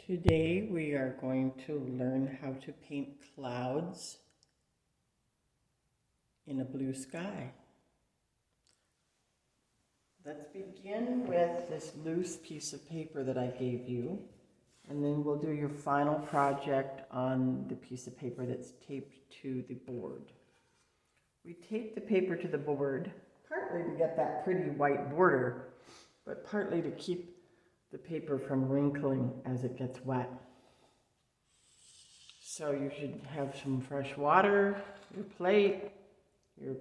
Today we are going to learn how to paint clouds in a blue sky. Let's begin with this loose piece of paper that I gave you, and then we'll do your final project on the piece of paper that's taped to the board. We tape the paper to the board partly to get that pretty white border, but partly to keep the paper from wrinkling as it gets wet. So you should have some fresh water, your plate, your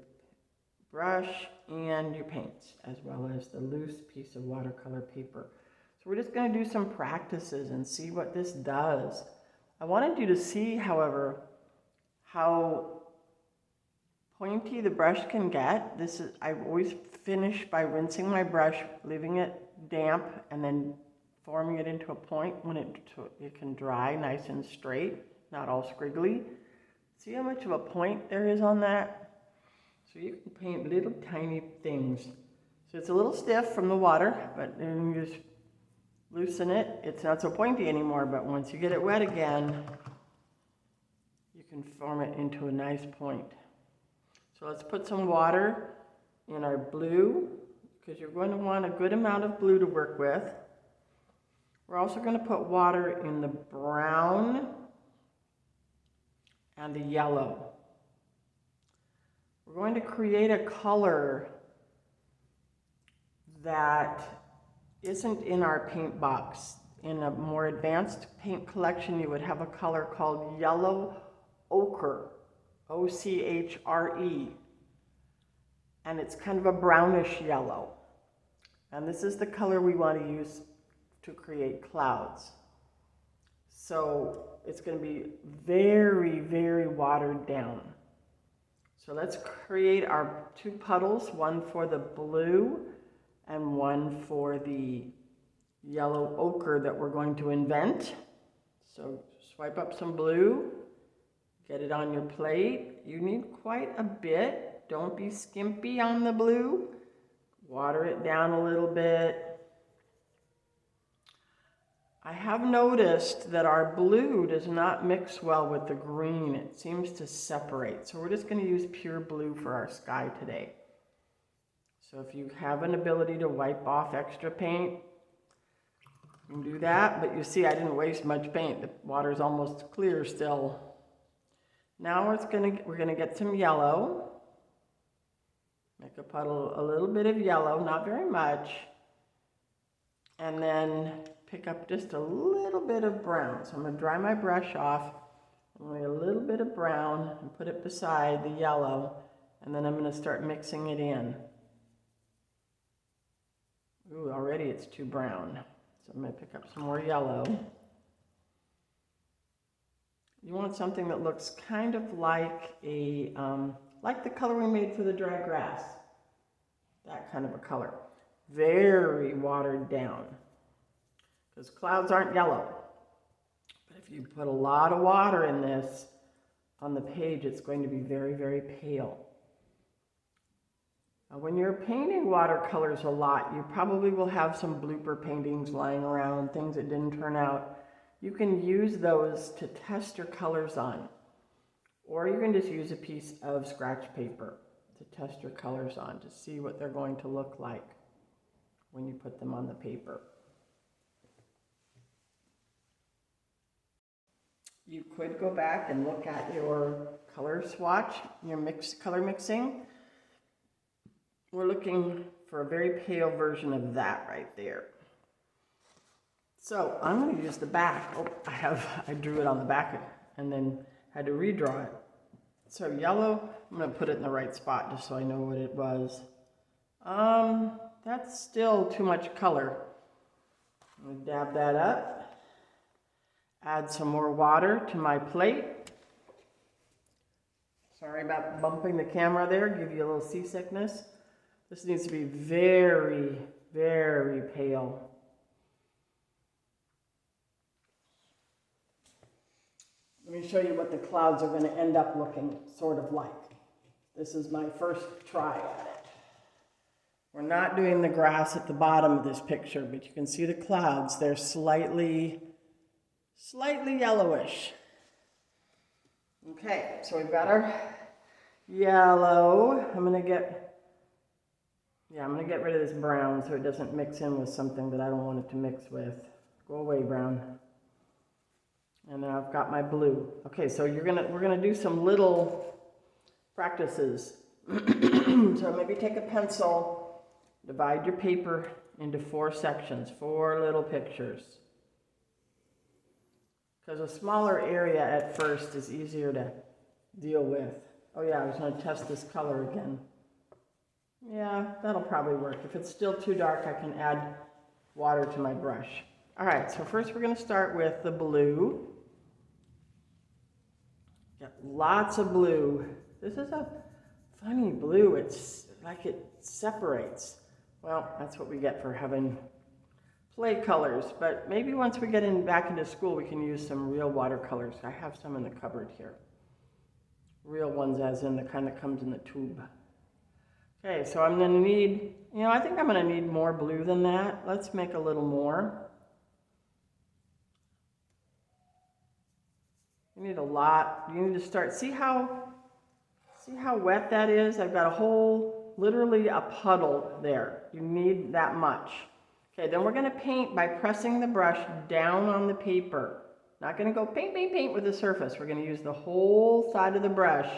brush, and your paints, as well as the loose piece of watercolor paper. So we're just going to do some practices and see what this does. I wanted you to see, however, how pointy the brush can get. I always finish by rinsing my brush, leaving it damp, and then forming it into a point when it can dry nice and straight, not all scriggly. See how much of a point there is on that? So you can paint little tiny things. So it's a little stiff from the water, but then you just loosen it. It's not so pointy anymore, but once you get it wet again, you can form it into a nice point. So let's put some water in our blue, because you're going to want a good amount of blue to work with. We're also going to put water in the brown and the yellow. We're going to create a color that isn't in our paint box. In a more advanced paint collection, you would have a color called yellow ochre, O-C-H-R-E, and it's kind of a brownish yellow. And this is the color we want to use to create clouds. So it's going to be very, very watered down. So let's create our two puddles, one for the blue and one for the yellow ochre that we're going to invent. So swipe up some blue, get it on your plate. You need quite a bit. Don't be skimpy on the blue. Water it down a little bit. I have noticed that our blue does not mix well with the green. It seems to separate. So we're just going to use pure blue for our sky today. So if you have an ability to wipe off extra paint, you can do that. But you see, I didn't waste much paint. The water's almost clear still. Now we're going to get some yellow. Make a puddle, a little bit of yellow, not very much. And then pick up just a little bit of brown. So I'm going to dry my brush off, only a little bit of brown, and put it beside the yellow, and then I'm going to start mixing it in. Ooh, already it's too brown. So I'm going to pick up some more yellow. You want something that looks kind of like like the color we made for the dry grass. That kind of a color. Very watered down. Because clouds aren't yellow. But if you put a lot of water in this on the page, it's going to be very, very pale. Now, when you're painting watercolors a lot, you probably will have some blooper paintings lying around, things that didn't turn out. You can use those to test your colors on. Or you can just use a piece of scratch paper to test your colors on, to see what they're going to look like when you put them on the paper. You could go back and look at your color swatch, your color mixing. We're looking for a very pale version of that right there. So I'm going to use the back. Oh, I drew it on the back and then had to redraw it. So yellow, I'm going to put it in the right spot just so I know what it was. That's still too much color. I'm going to dab that up. Add some more water to my plate. Sorry about bumping the camera there, give you a little seasickness. This needs to be very, very pale. Let me show you what the clouds are going to end up looking sort of like. This is my first try at it. We're not doing the grass at the bottom of this picture, but you can see the clouds. They're slightly slightly yellowish. Okay, so we've got our yellow. I'm gonna get rid of this brown so it doesn't mix in with something that I don't want it to mix with. Go away, brown. And then I've got my blue. Okay, so we're gonna do some little practices. So maybe take a pencil, divide your paper into 4 sections, 4 little pictures. Because a smaller area at first is easier to deal with. Oh yeah, I was going to test this color again. Yeah, that'll probably work. If it's still too dark, I can add water to my brush. All right, so first we're going to start with the blue. Got lots of blue. This is a funny blue. It's like it separates. Well, that's what we get for having play colors, but maybe once we get back into school, we can use some real watercolors. I have some in the cupboard here. Real ones, as in the kind that comes in the tube. Okay, so I'm going to need, I think I'm going to need more blue than that. Let's make a little more. You need a lot. You need to start. See how wet that is? I've got a whole, literally a puddle there. You need that much. Okay, then we're going to paint by pressing the brush down on the paper. Not going to go paint, paint, paint with the surface. We're going to use the whole side of the brush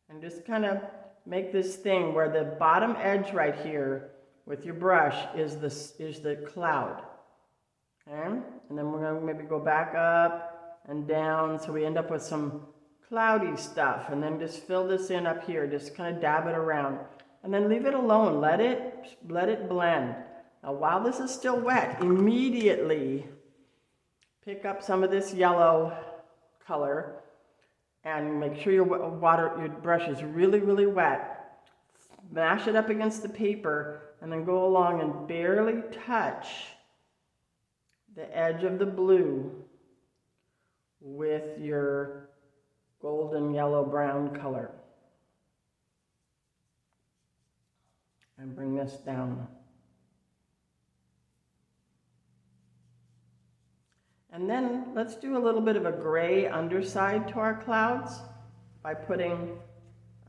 and just kind of make this thing where the bottom edge right here with your brush is the cloud. Okay? And then we're going to maybe go back up and down so we end up with some cloudy stuff, and then just fill this in up here. Just kind of dab it around and then leave it alone. Let it blend. Now, while this is still wet, immediately pick up some of this yellow color and make sure your brush is really, really wet. Mash it up against the paper and then go along and barely touch the edge of the blue with your golden yellow brown color. And bring this down. And then let's do a little bit of a gray underside to our clouds by putting,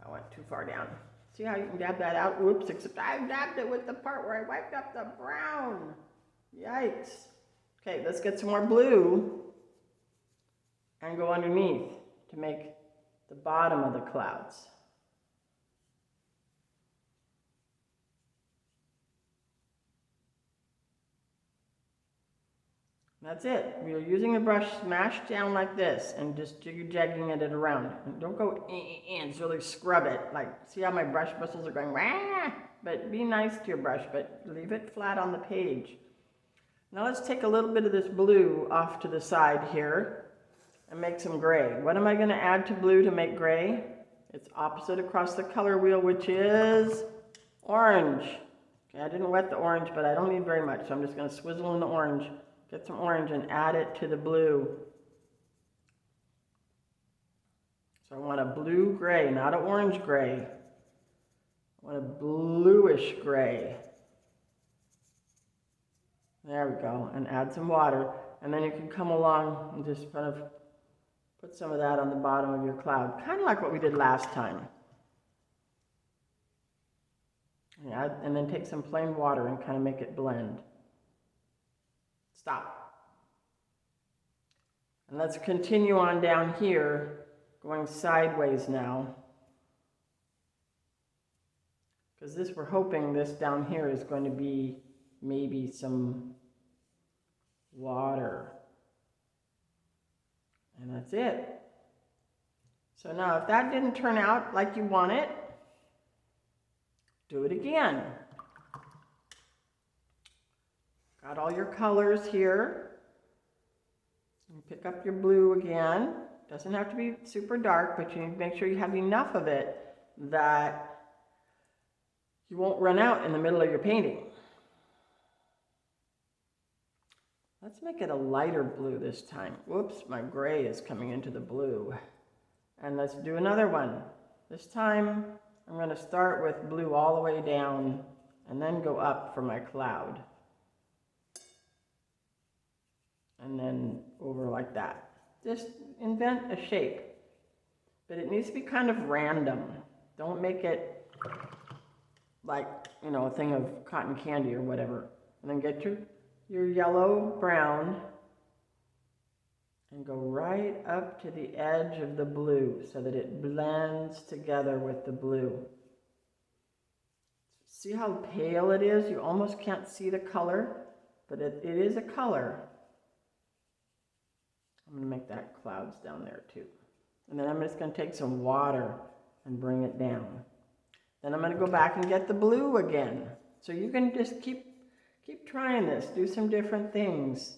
I went too far down. See how you can dab that out? Oops, except I dabbed it with the part where I wiped up the brown. Yikes. Okay, let's get some more blue and go underneath to make the bottom of the clouds. That's it. We're using the brush smashed down like this and just jig-jagging it around. And don't go and just really scrub it. Like, see how my brush bristles are going, wah! But be nice to your brush, but leave it flat on the page. Now let's take a little bit of this blue off to the side here and make some gray. What am I going to add to blue to make gray? It's opposite across the color wheel, which is orange. Okay, I didn't wet the orange, but I don't need very much, so I'm just going to swizzle in the orange. Get some orange and add it to the blue. So I want a blue gray, not an orange gray. I want a bluish gray. There we go, and add some water. And then you can come along and just kind of put some of that on the bottom of your cloud, kind of like what we did last time. And then take some plain water and kind of make it blend. Stop. And let's continue on down here, going sideways now. Because we're hoping this down here is going to be maybe some water. And that's it. So now if that didn't turn out like you want it, do it again. Got all your colors here. You pick up your blue again. Doesn't have to be super dark, but you need to make sure you have enough of it that you won't run out in the middle of your painting. Let's make it a lighter blue this time. Whoops, my gray is coming into the blue. And let's do another one. This time I'm going to start with blue all the way down and then go up for my cloud. and then over like that. Just invent a shape, but it needs to be kind of random. Don't make it like, you know, a thing of cotton candy or whatever. And then get your yellow brown and go right up to the edge of the blue so that it blends together with the blue. See how pale it is? You almost can't see the color, but it is a color. I'm going to make that clouds down there too. And then I'm just going to take some water and bring it down. Then I'm going to go back and get the blue again. So you can just keep trying this. Do some different things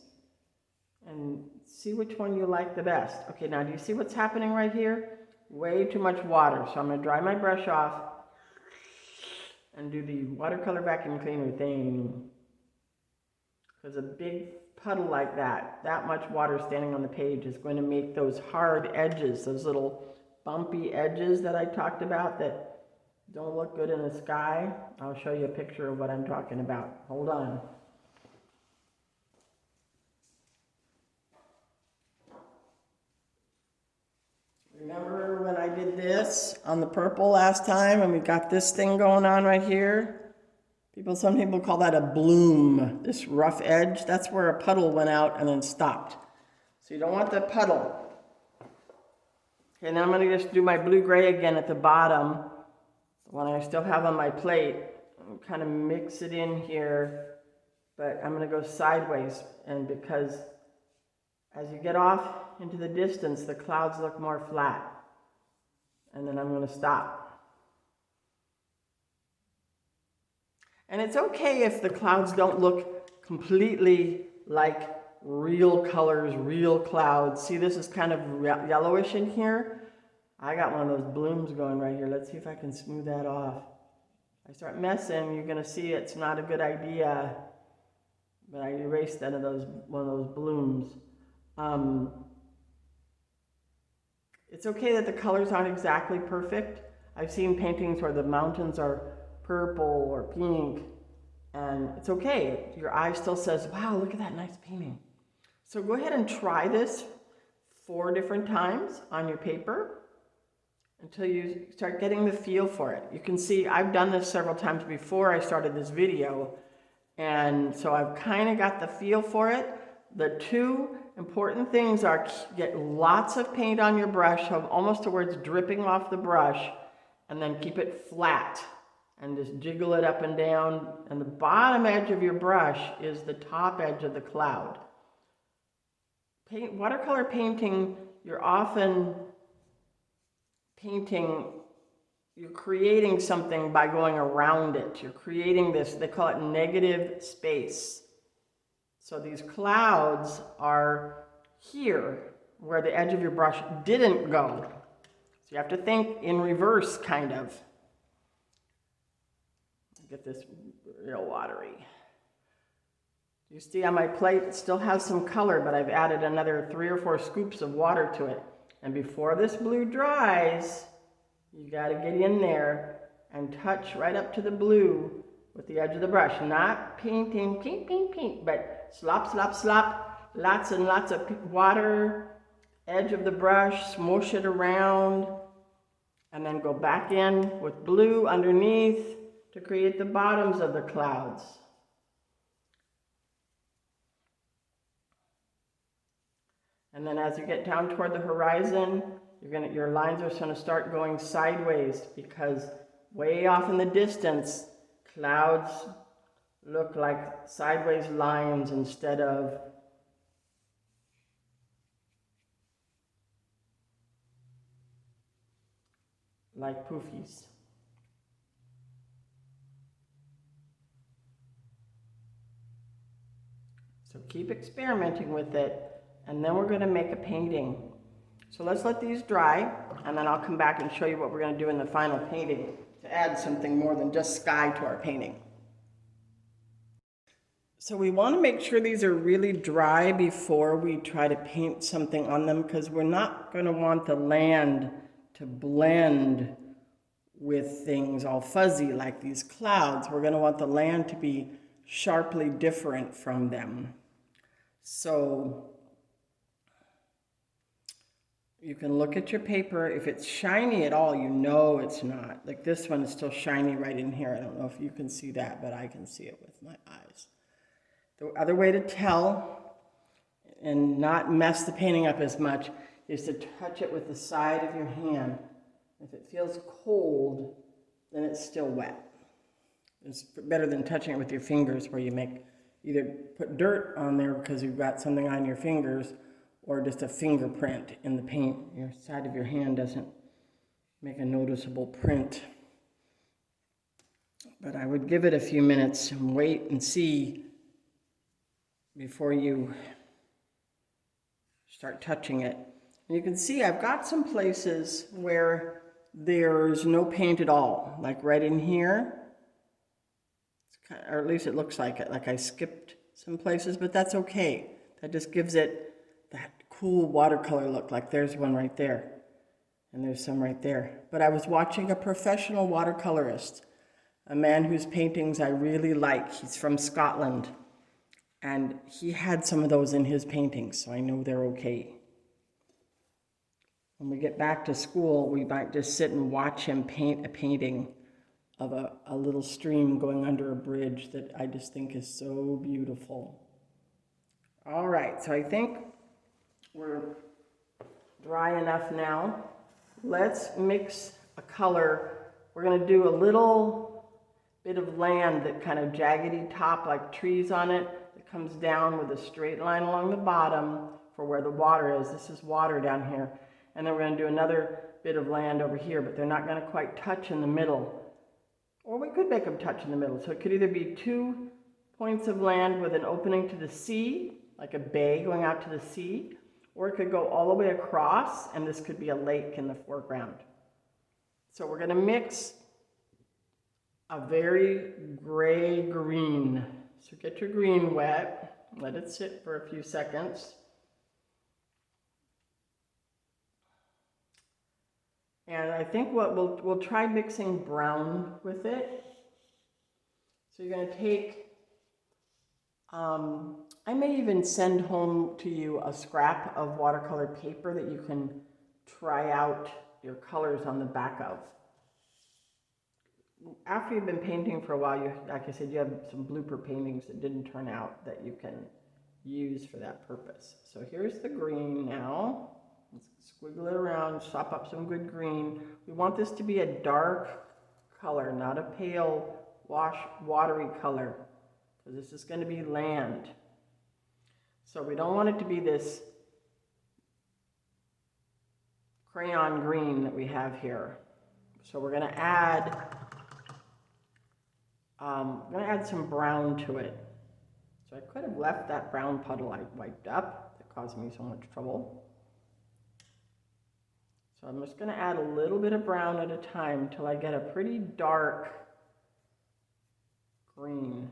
and see which one you like the best. Okay, now do you see what's happening right here? Way too much water. So I'm going to dry my brush off and do the watercolor vacuum cleaner thing. Because a big puddle like that much water standing on the page is going to make those hard edges, those little bumpy edges that I talked about that don't look good in the sky. I'll show you a picture of what I'm talking about. Hold on. Remember when I did this on the purple last time and we got this thing going on right here? Some people call that a bloom, this rough edge. That's where a puddle went out and then stopped. So you don't want the puddle. Okay, now I'm going to just do my blue-gray again at the bottom, the one I still have on my plate. I'll kind of mix it in here, but I'm going to go sideways, and because as you get off into the distance, the clouds look more flat. And then I'm going to stop. And it's okay if the clouds don't look completely like real colors, real clouds. See, this is kind of yellowish in here. I got one of those blooms going right here. Let's see if I can smooth that off. If I start messing, you're going to see it's not a good idea. But I erased one of those blooms. It's okay that the colors aren't exactly perfect. I've seen paintings where the mountains are purple or pink, and it's okay. Your eye still says, wow, look at that nice painting. So go ahead and try this 4 different times on your paper until you start getting the feel for it. You can see I've done this several times before I started this video, and so I've kind of got the feel for it. The 2 important things are get lots of paint on your brush, almost to where it's dripping off the brush, and then keep it flat. And just jiggle it up and down, and the bottom edge of your brush is the top edge of the cloud. Watercolor painting, you're often you're creating something by going around it. You're creating this, they call it negative space. So these clouds are here, where the edge of your brush didn't go. So you have to think in reverse, kind of. Get this real watery. You see on my plate it still has some color, but I've added another 3 or 4 scoops of water to it. And before this blue dries, you got to get in there and touch right up to the blue with the edge of the brush. Not painting, paint, paint, paint, but slop, slop, slop. Lots and lots of water, edge of the brush, smush it around, and then go back in with blue underneath to create the bottoms of the clouds. And then as you get down toward the horizon, your lines are going to start going sideways, because way off in the distance, clouds look like sideways lines instead of like poofies. So keep experimenting with it, and then we're going to make a painting. So let's let these dry, and then I'll come back and show you what we're going to do in the final painting to add something more than just sky to our painting. So we want to make sure these are really dry before we try to paint something on them, because we're not going to want the land to blend with things all fuzzy like these clouds. We're going to want the land to be sharply different from them. So you can look at your paper. If it's shiny at all, you know it's not. Like this one is still shiny right in here. I don't know if you can see that, but I can see it with my eyes. The other way to tell and not mess the painting up as much is to touch it with the side of your hand. If it feels cold, then it's still wet. It's better than touching it with your fingers where you make either put dirt on there because you've got something on your fingers or just a fingerprint in the paint. Your side of your hand doesn't make a noticeable print. But I would give it a few minutes and wait and see before you start touching it. And you can see I've got some places where there's no paint at all, like right in here. It's kind of, or at least it looks like it, like I skipped some places, but that's okay. That just gives it that cool watercolor look, like there's one right there, and there's some right there. But I was watching a professional watercolorist, a man whose paintings I really like. He's from Scotland, and he had some of those in his paintings, so I know they're okay. When we get back to school, we might just sit and watch him paint a painting of a little stream going under a bridge that I just think is so beautiful. All right, so I think we're dry enough now. Let's mix a color. We're going to do a little bit of land that kind of jaggedy top, like trees on it, that comes down with a straight line along the bottom for where the water is. This is water down here. And then we're going to do another bit of land over here, but they're not going to quite touch in the middle. Or we could make them touch in the middle. So it could either be 2 points of land with an opening to the sea, like a bay going out to the sea, or it could go all the way across, and this could be a lake in the foreground. So we're going to mix a very gray-green. So get your green wet, let it sit for a few seconds. And I think what we'll try mixing brown with it. So you're going to take, I may even send home to you a scrap of watercolor paper that you can try out your colors on the back of. After you've been painting for a while, you, like I said, you have some blooper paintings that didn't turn out that you can use for that purpose. So here's the green now. Let's squiggle it around, sop up some good green. We want this to be a dark color, not a pale, watery color, because this is going to be land. So we don't want it to be this crayon green that we have here. So we're going to add some brown to it. So I could have left that brown puddle I wiped up that caused me so much trouble. So I'm just going to add a little bit of brown at a time until I get a pretty dark green.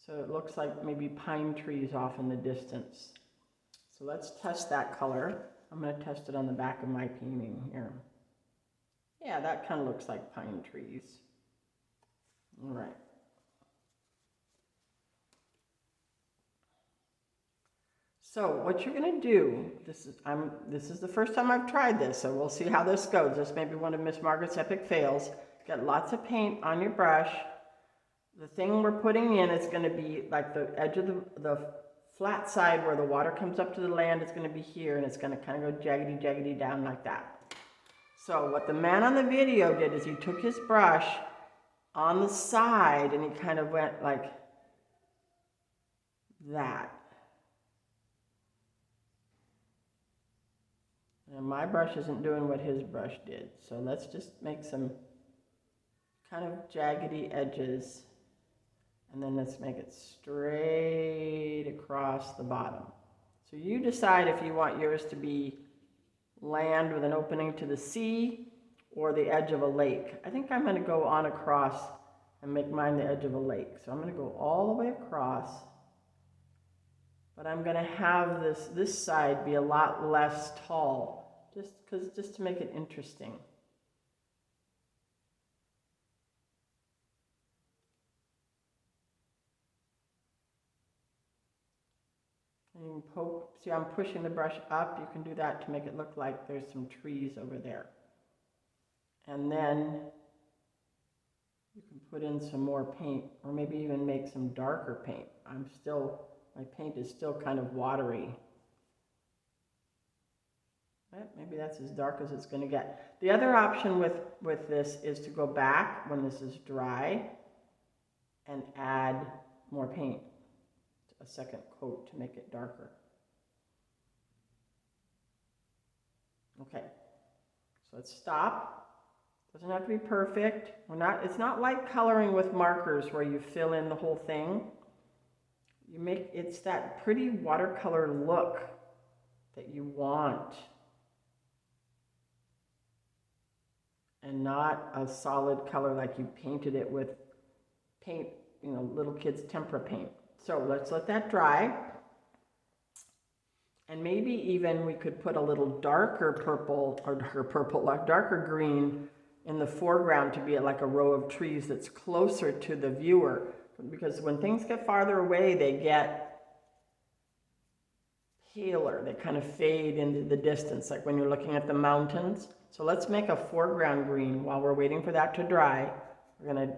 So it looks like maybe pine trees off in the distance. So let's test that color. I'm going to test it on the back of my painting here. Yeah, that kind of looks like pine trees. All right. So what you're going to do, this is the first time I've tried this, so we'll see how this goes. This may be one of Miss Margaret's epic fails. Get lots of paint on your brush. The thing we're putting in is going to be like the edge of the flat side where the water comes up to the land is going to be here, and it's going to kind of go jaggedy down like that. So what the man on the video did is he took his brush on the side and he kind of went like that. And my brush isn't doing what his brush did. So let's just make some kind of jaggedy edges. And then let's make it straight across the bottom. So you decide if you want yours to be land with an opening to the sea or the edge of a lake. I think I'm going to go on across and make mine the edge of a lake. So I'm going to go all the way across. But I'm going to have this side be a lot less tall, just to make it interesting. And you can poke, see I'm pushing the brush up, you can do that to make it look like there's some trees over there. And then you can put in some more paint, or maybe even make some darker paint. My paint is still kind of watery. Maybe that's as dark as it's going to get. The other option with this is to go back when this is dry and add more paint, a second coat to make it darker. Okay, so let's stop. Doesn't have to be perfect. It's not like coloring with markers where you fill in the whole thing. It's that pretty watercolor look that you want. And not a solid color like you painted it with paint, little kids' tempera paint. So let's let that dry. And maybe even we could put a little darker purple, like darker green in the foreground to be like a row of trees that's closer to the viewer. Because when things get farther away, they get paler. They kind of fade into the distance, like when you're looking at the mountains. So let's make a foreground green while we're waiting for that to dry. We're going to,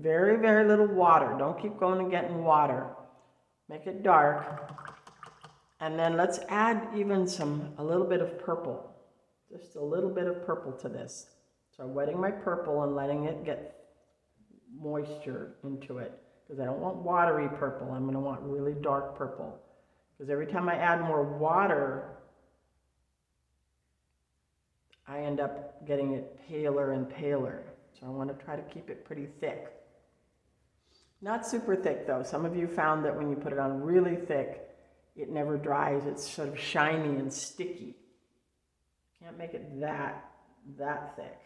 very, very little water. Don't keep going and getting water. Make it dark. And then let's add even a little bit of purple. Just a little bit of purple to this. So I'm wetting my purple and letting it get moisture into it. Because I don't want watery purple. I'm going to want really dark purple. Because every time I add more water, I end up getting it paler and paler. So I want to try to keep it pretty thick. Not super thick though. Some of you found that when you put it on really thick, it never dries. It's sort of shiny and sticky. Can't make it that thick.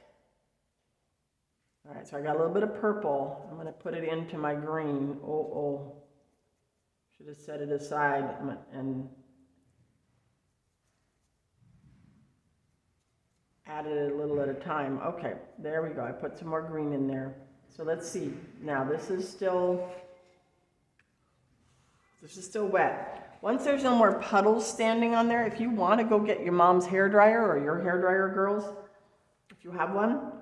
All right, so I got a little bit of purple. I'm going to put it into my green. Should have set it aside and added it a little at a time. Okay, there we go. I put some more green in there. So let's see. Now this is still wet. Once there's no more puddles standing on there, if you want to go get your mom's hairdryer or your hairdryer, girls, if you have one,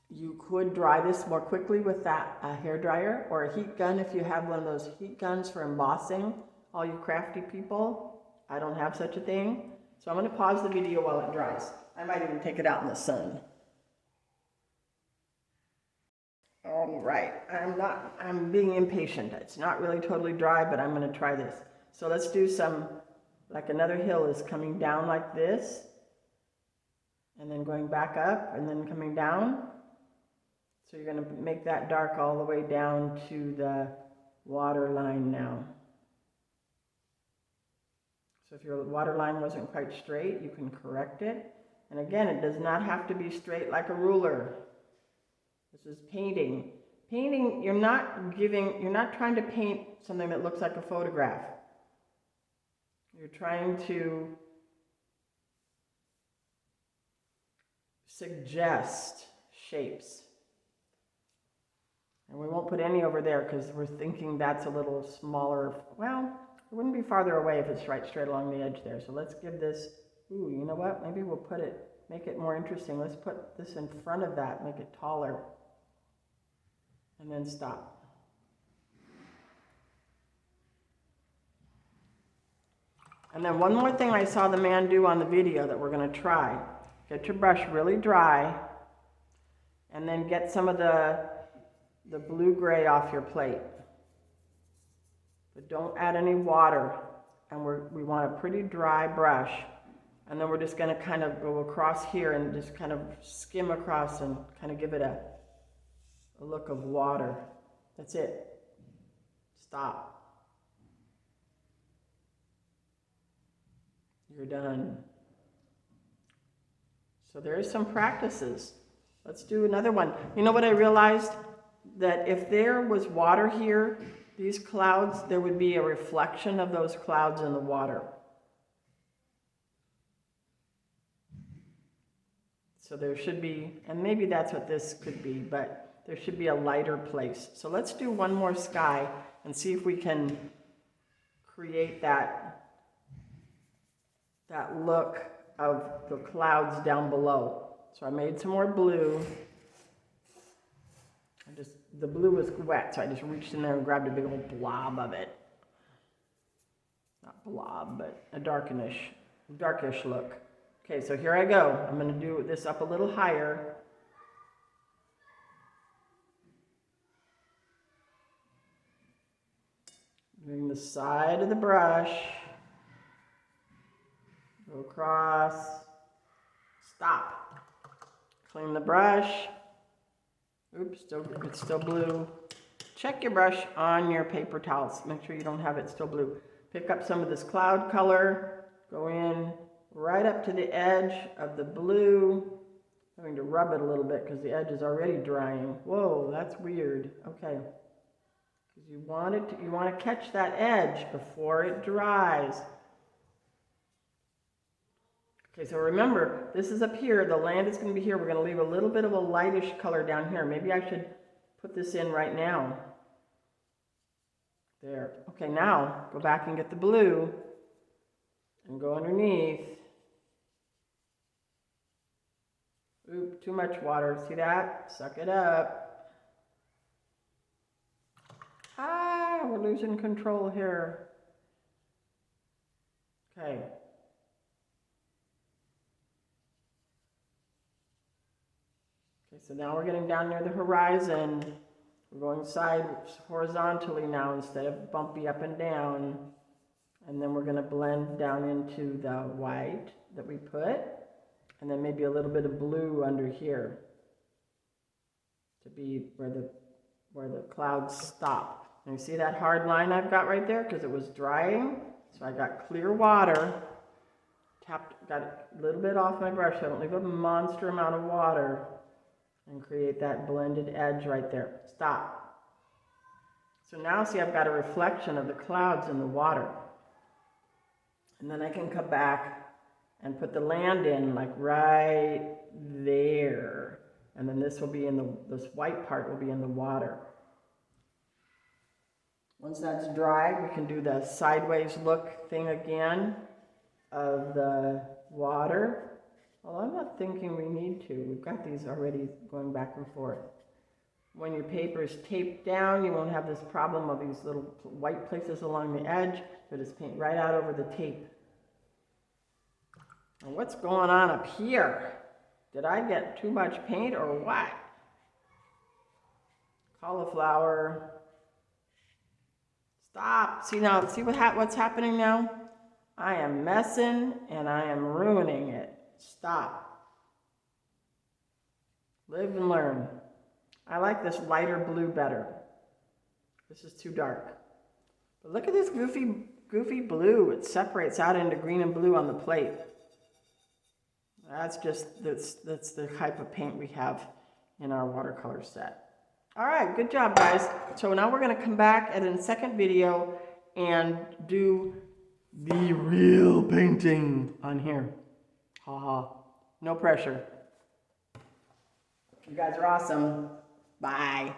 you could dry this more quickly with that hairdryer or a heat gun if you have one of those heat guns for embossing. All you crafty people, I don't have such a thing. So I'm going to pause the video while it dries. I might even take it out in the sun. All right, I'm being impatient. It's not really totally dry, but I'm going to try this. So let's do like another hill is coming down like this, and then going back up, and then coming down. So you're going to make that dark all the way down to the water line now. So if your water line wasn't quite straight, you can correct it. And again, it does not have to be straight like a ruler. This is painting. Painting, you're not trying to paint something that looks like a photograph. You're trying to suggest shapes. And we won't put any over there because we're thinking that's a little smaller. Well, it wouldn't be farther away if it's right straight along the edge there. So let's give this, you know what? Maybe we'll make it more interesting. Let's put this in front of that, make it taller. And then stop. And then one more thing I saw the man do on the video that we're going to try. Get your brush really dry and then get some of the blue-gray off your plate. But don't add any water. And we want a pretty dry brush. And then we're just going to kind of go across here and just kind of skim across and kind of give it a look of water. That's it. Stop. You're done. So there's some practices. Let's do another one. You know what I realized? That if there was water here, these clouds, there would be a reflection of those clouds in the water. So there should be, and maybe that's what this could be, but there should be a lighter place. So let's do one more sky and see if we can create that look of the clouds down below. So I made some more blue. The blue was wet, so I just reached in there and grabbed a big old blob of it. Not blob, but a darkish look. Okay, so here I go. I'm going to do this up a little higher. Bring the side of the brush. Go across. Stop. Clean the brush. Oops, it's still blue. Check your brush on your paper towels. Make sure you don't have it still blue. Pick up some of this cloud color. Go in right up to the edge of the blue. I'm going to rub it a little bit because the edge is already drying. Whoa, that's weird. Okay. Because you want to catch that edge before it dries. Okay, so remember, this is up here. The land is going to be here. We're going to leave a little bit of a lightish color down here. Maybe I should put this in right now. There. Okay, now go back and get the blue and go underneath. Oop, too much water. See that? Suck it up. Ah, we're losing control here. Okay. So now we're getting down near the horizon. We're going horizontally now instead of bumpy up and down. And then we're going to blend down into the white that we put. And then maybe a little bit of blue under here to be where the clouds stop. And you see that hard line I've got right there because it was drying. So I got clear water. Got a little bit off my brush so I don't leave a monster amount of water. And create that blended edge right there. Stop. So now see I've got a reflection of the clouds in the water. And then I can come back and put the land in like right there. And then this will be this white part will be in the water. Once that's dry, we can do the sideways look thing again of the water. Well, I'm not thinking we need to. We've got these already going back and forth. When your paper is taped down, you won't have this problem of these little white places along the edge. So just paint right out over the tape. Now, what's going on up here? Did I get too much paint or what? Cauliflower. Stop. See now, see what's happening now? I am messing and I am ruining it. Stop. Live and learn. I like this lighter blue better. This is too dark. But look at this goofy blue. It separates out into green and blue on the plate. That's the type of paint we have in our watercolor set. All right, good job, guys. So now we're going to come back in a second video and do the real painting on here. Ha. No pressure. You guys are awesome. Bye.